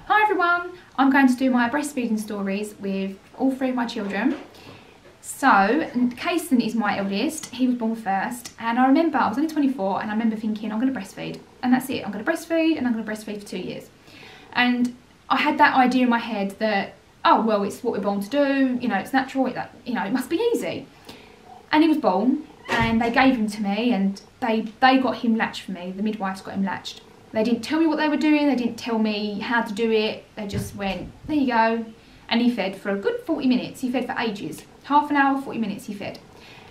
Hi everyone, I'm going to do my breastfeeding stories with all three of my children. So, Kaysan is my eldest, he was born first, and I remember, I was only 24, and I remember thinking, I'm going to breastfeed, and that's it, I'm going to breastfeed, and I'm going to breastfeed for 2 years. And I had that idea in my head that, oh well, it's what we're born to do, you know, it's natural, it must be easy. And he was born, and they gave him to me, and they got him latched for me, the midwives got him latched. They didn't tell me what they were doing, they didn't tell me how to do it, they just went, there you go. And he fed for a good 40 minutes, he fed for ages. Half an hour, 40 minutes he fed.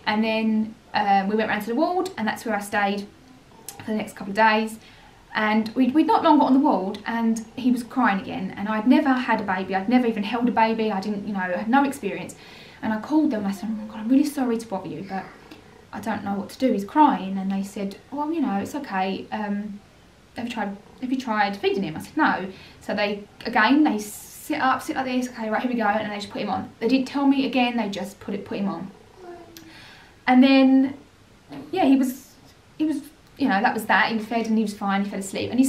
And then we went round to the ward, and that's where I stayed for the next couple of days. And we'd not long got on the ward, and he was crying again. And I'd never had a baby, I'd never even held a baby, I didn't, I had no experience. And I called them and I said, oh my God, I'm really sorry to bother you, but I don't know what to do, he's crying. And they said, well, it's okay. Have you tried feeding him? I said no. So they sit like this, okay, right, here we go, and they just put him on. They didn't tell me again, they just put him on. And then yeah, he was that was that. He was fed and he was fine, he fell asleep, and he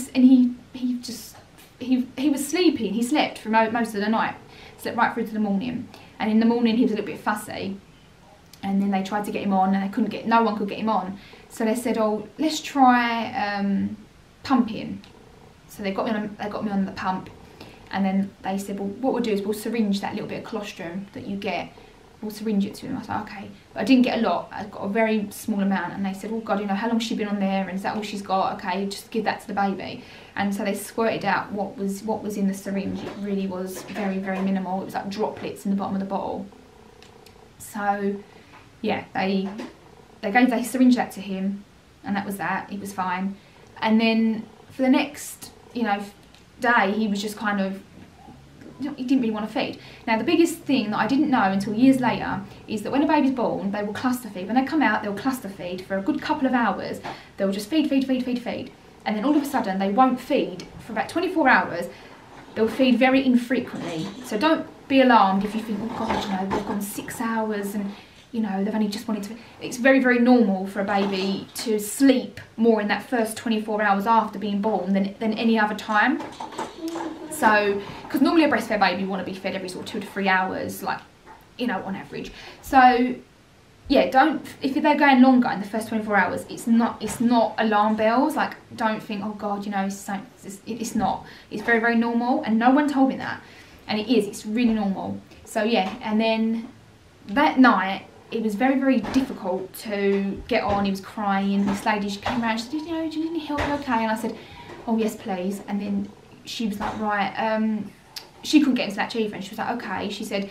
was sleeping, he slept for most of the night, slept right through to the morning. And in the morning he was a little bit fussy, and then they tried to get him on and no one could get him on. So they said, oh, let's try pumping. So they got me on the pump, and then they said, well, what we'll do is we'll syringe that little bit of colostrum that you get, we'll syringe it to him. I was like, okay, but I didn't get a lot, I got a very small amount. And they said, oh God, how long's she been on there, and is that all she's got? Okay, just give that to the baby. And so they squirted out what was in the syringe. It really was very, very minimal. It was like droplets in the bottom of the bottle. So yeah, they syringed that to him, and that was that. He was fine. And then for the next day, he was just kind of, he didn't really want to feed. Now the biggest thing that I didn't know until years later is that when a baby's born, they will cluster feed. When they come out, they'll cluster feed for a good couple of hours. They'll just feed, and then all of a sudden they won't feed for about 24 hours. They'll feed very infrequently. So don't be alarmed if you think, oh God, they've gone 6 hours and they've only just wanted to. It's very, very normal for a baby to sleep more in that first 24 hours after being born than any other time. So, because normally a breastfed baby want to be fed every sort of 2 to 3 hours, like, on average. So, yeah, if they're going longer in the first 24 hours, it's not alarm bells. Like, don't think, oh God, it's not. It's very, very normal, and no one told me that. And it's really normal. So, yeah, and then that night, it was very, very difficult to get on. He was crying. This lady, she came around, she said, do you need any help? You okay? And I said, oh yes, please. And then she was like, right, she couldn't get into latch either, and she was like, okay. She said,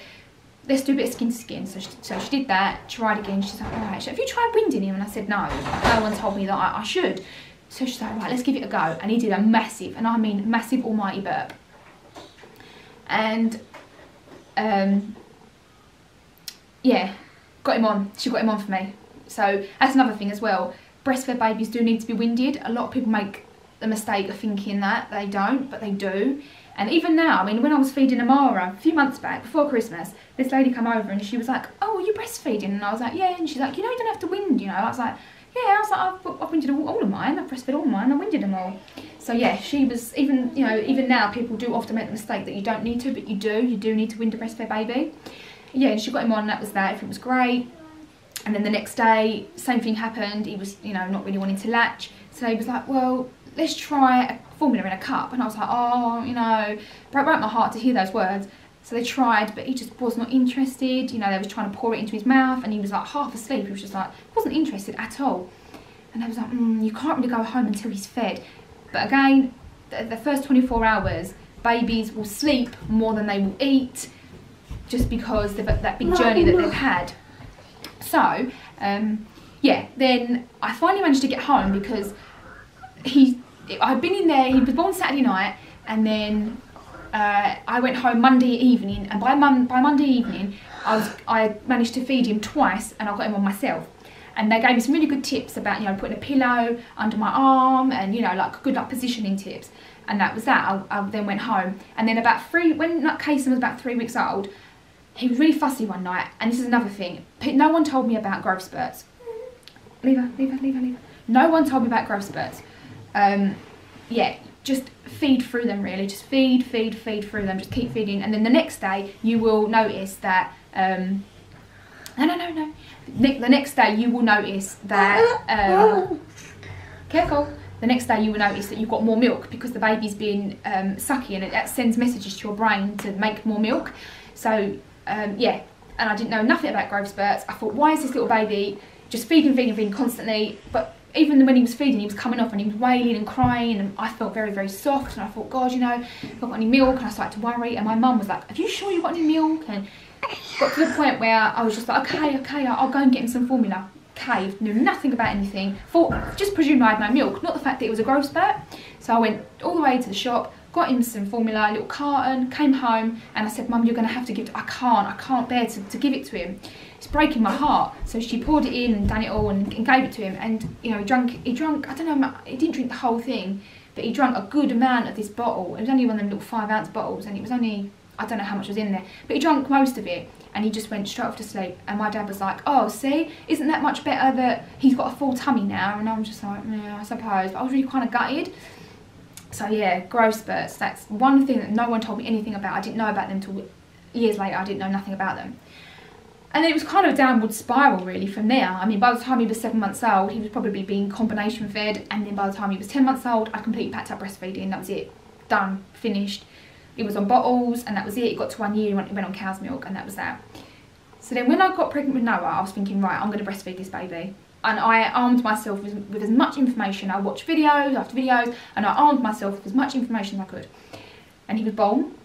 let's do a bit of skin to skin. So she did that, tried again. She's like, all right, have you tried winding him? And I said, no one told me that I should. So she's like, right, let's give it a go. And he did a massive, and I mean massive almighty burp. And yeah, got him on. She got him on for me. So that's another thing as well. Breastfed babies do need to be winded. A lot of people make the mistake of thinking that they don't, but they do. And even now, I mean, when I was feeding Amara a few months back, before Christmas, this lady came over and she was like, oh, are you breastfeeding? And I was like, yeah. And she's like, you don't have to wind, I was like, yeah. I was like, I've winded all of mine. I've breastfed all mine. I winded them all. So yeah, she was, even now, people do often make the mistake that you don't need to, but you do. You do need to wind a breastfed baby. Yeah, and she got him on, and that was that. Everything was great. And then the next day, same thing happened. He was, not really wanting to latch. So he was like, well, let's try a formula in a cup. And I was like, oh, broke my heart to hear those words. So they tried, but he just was not interested. They was trying to pour it into his mouth, and he was like half asleep. He was just like, wasn't interested at all. And they was like, you can't really go home until he's fed. But again, the first 24 hours, babies will sleep more than they will eat, just because they've got that big journey that they've had. So, yeah, then I finally managed to get home because I'd been in there, he was born Saturday night, and then I went home Monday evening, and by Monday evening, I managed to feed him twice, and I got him on myself. And they gave me some really good tips about, putting a pillow under my arm, and, like good positioning tips. And that was that. I then went home, and then when Kaysan was about 3 weeks old, he was really fussy one night, and this is another thing. No one told me about growth spurts. Leave her. No one told me about growth spurts. Yeah, just feed through them really, just feed through them, just keep feeding, and then the next day you will notice that, no. The next day you will notice that, careful. The next day you will notice that you've got more milk because the baby's been sucky, and it sends messages to your brain to make more milk. So yeah, and I didn't know nothing about growth spurts. I thought, why is this little baby just feeding constantly? But even when he was feeding, he was coming off and he was wailing and crying, and I felt very, very soft, and I thought, God, you know, I've got any milk, and I started to worry, and my mum was like, are you sure you've got any milk? And got to the point where I was just like, okay, I'll go and get him some formula. Okay, knew nothing about anything, thought, just presumed I had no milk, not the fact that it was a growth spurt. So I went all the way to the shop, got him some formula, a little carton, came home, and I said, Mum, you're going to have to give it, I can't bear to give it to him. It's breaking my heart. So she poured it in and done it all and gave it to him, and you know, he drank, I don't know, he didn't drink the whole thing, but he drank a good amount of this bottle. It was only one of them little 5-ounce bottles, and it was only, I don't know how much was in there, but he drank most of it, and he just went straight off to sleep. And my dad was like, oh, see, isn't that much better that he's got a full tummy now? And I'm just like, yeah, I suppose, but I was really kind of gutted. So yeah, growth spurts, that's one thing that no one told me anything about. I didn't know about them until years later. I didn't know nothing about them. And then it was kind of a downward spiral really from there. I mean, by the time he was 7 months old, he was probably being combination fed, and then by the time he was 10 months old, I completely packed up breastfeeding. That was it, done, finished. It was on bottles, and that was it. It got to 1 year, it went on cow's milk, and that was that. So then when I got pregnant with Noah, I was thinking, right, I'm going to breastfeed this baby. And I armed myself with as much information. I watched videos after videos, and I armed myself with as much information as I could. And he was born.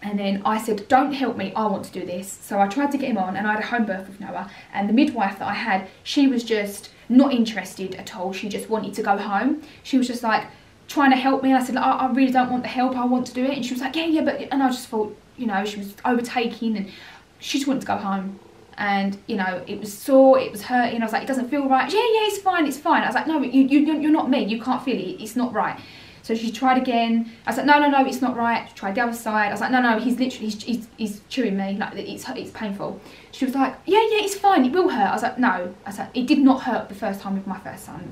And then I said, don't help me, I want to do this. So I tried to get him on, and I had a home birth with Noah. And the midwife that I had, she was just not interested at all. She just wanted to go home. She was just like trying to help me. And I said, I really don't want the help, I want to do it. And she was like, yeah, but, and I just thought, you know, she was overtaking, and she just wanted to go home. And, you know, it was sore, it was hurting. I was like, it doesn't feel right. Yeah, it's fine, it's fine. I was like, no, you're not me, you can't feel it, it's not right. So she tried again. I was like, no, it's not right. She tried the other side. I was like, no, he's literally, he's chewing me, like, it's painful. She was like, yeah, it's fine, it will hurt. I was like, no. I was like, it did not hurt the first time with my first son.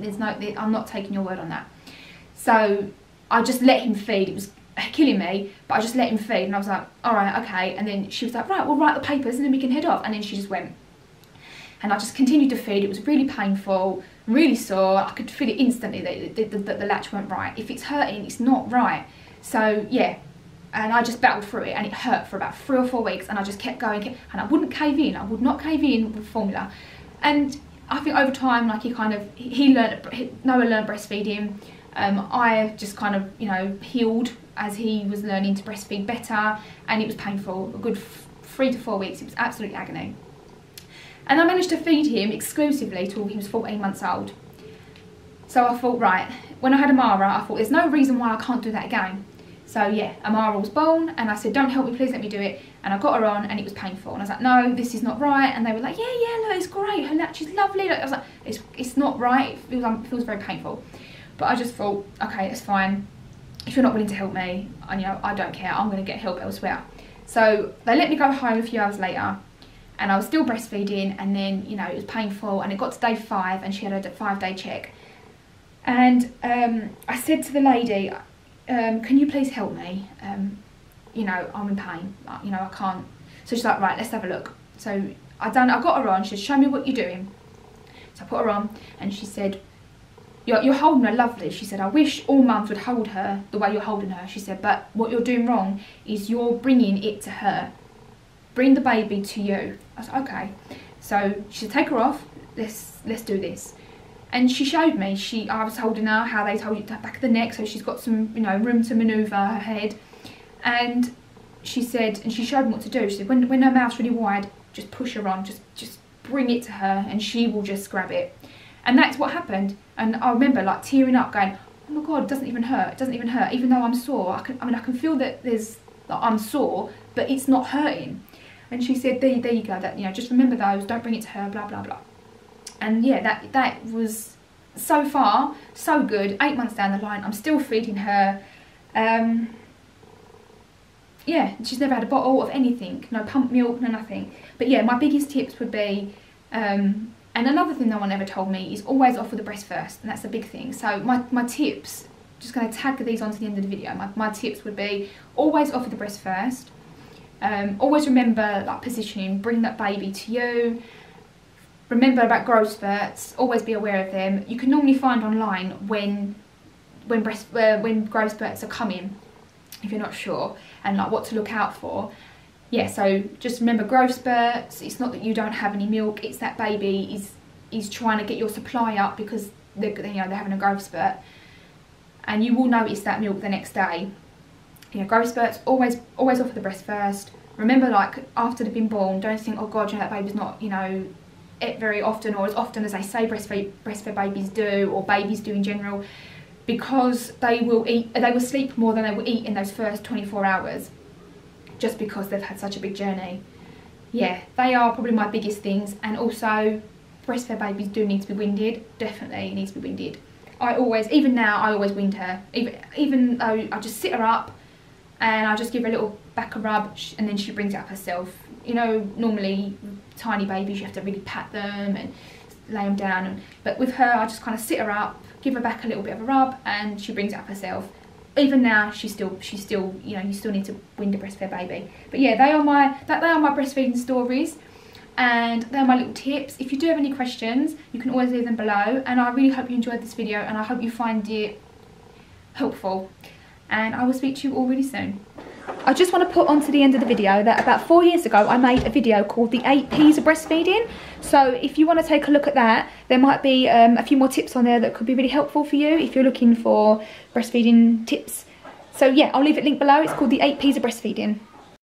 I'm not taking your word on that. So I just let him feed. It was killing me, but I just let him feed, and I was like, all right, okay. And then she was like, right, we'll write the papers and then we can head off. And then she just went, and I just continued to feed. It was really painful, really sore. I could feel it instantly that the latch weren't right. If it's hurting, it's not right. So yeah, and I just battled through it, and it hurt for about 3 or 4 weeks, and I just kept going, and I wouldn't cave in. I would not cave in with formula. And I think over time, like, Noah learned breastfeeding. I just kind of, you know, healed as he was learning to breastfeed better, and it was painful. A good 3 to 4 weeks, it was absolute agony. And I managed to feed him exclusively till he was 14 months old. So I thought, right, when I had Amara, I thought there's no reason why I can't do that again. So yeah, Amara was born, and I said, don't help me, please let me do it. And I got her on, and it was painful. And I was like, no, this is not right. And they were like, yeah, look, it's great, her latch is lovely. I was like, it's not right, it feels very painful. But I just thought, okay, it's fine. If you're not willing to help me, you know, I don't care, I'm going to get help elsewhere. So they let me go home a few hours later, and I was still breastfeeding, and then, you know, it was painful, and it got to day 5, and she had a 5-day check. And I said to the lady, can you please help me? You know, I'm in pain, you know, I can't. So she's like, right, let's have a look. So I got her on. She said, show me what you're doing. So I put her on, and she said, you're holding her lovely. She said, I wish all mums would hold her the way you're holding her. She said, but what you're doing wrong is you're bringing it to her. Bring the baby to you. I was like, okay. So she said, take her off, let's do this. And she showed me, I was holding her how they told you, the back of the neck, so she's got some, you know, room to manoeuvre her head. And she said, and she showed me what to do. She said, when her mouth's really wide, just push her on, just bring it to her, and she will just grab it. And that's what happened. And I remember like tearing up, going, oh my God, it doesn't even hurt, even though I'm sore. I can feel that I'm sore, but it's not hurting. And she said, there you go, that, you know, just remember those, don't bring it to her, blah, blah, blah. And yeah, that was so far, so good. 8 months down the line, I'm still feeding her. Yeah, she's never had a bottle of anything, no pump milk, no nothing. But yeah, my biggest tips would be, and another thing no one ever told me is always offer the breast first, and that's a big thing. So my tips just going to tag these on to the end of the video. My tips would be, always offer the breast first. Always remember like positioning, bring that baby to you. Remember about growth spurts, always be aware of them. You can normally find online when growth spurts are coming, if you're not sure, and like what to look out for. Yeah, so just remember growth spurts. It's not that you don't have any milk, it's that baby is trying to get your supply up because they're having a growth spurt, and you will notice that milk the next day. Growth spurts, always offer the breast first. Remember, like after they've been born, don't think, oh god, that baby's not it very often, or as often as they say breastfed babies do, or babies do in general, because they will sleep more than they will eat in those first 24 hours, just because they've had such a big journey. Yeah, they are probably my biggest things. And also, breastfed babies do need to be winded. Definitely needs to be winded. Even now, I always wind her. Even though I just sit her up and I just give her a little back rub, and then she brings it up herself. Normally tiny babies, you have to really pat them and lay them down. But with her, I just kind of sit her up, give her back a little bit of a rub, and she brings it up herself. Even now, she's still, you still need to wind a breastfed baby. But yeah, they are my breastfeeding stories, and they're my little tips. If you do have any questions, you can always leave them below. And I really hope you enjoyed this video, and I hope you find it helpful. And I will speak to you all really soon. I just want to put onto the end of the video that about 4 years ago I made a video called the 8 P's of breastfeeding. So if you want to take a look at that, there might be a few more tips on there that could be really helpful for you if you're looking for breastfeeding tips. So yeah, I'll leave it linked below. It's called the 8 P's of breastfeeding.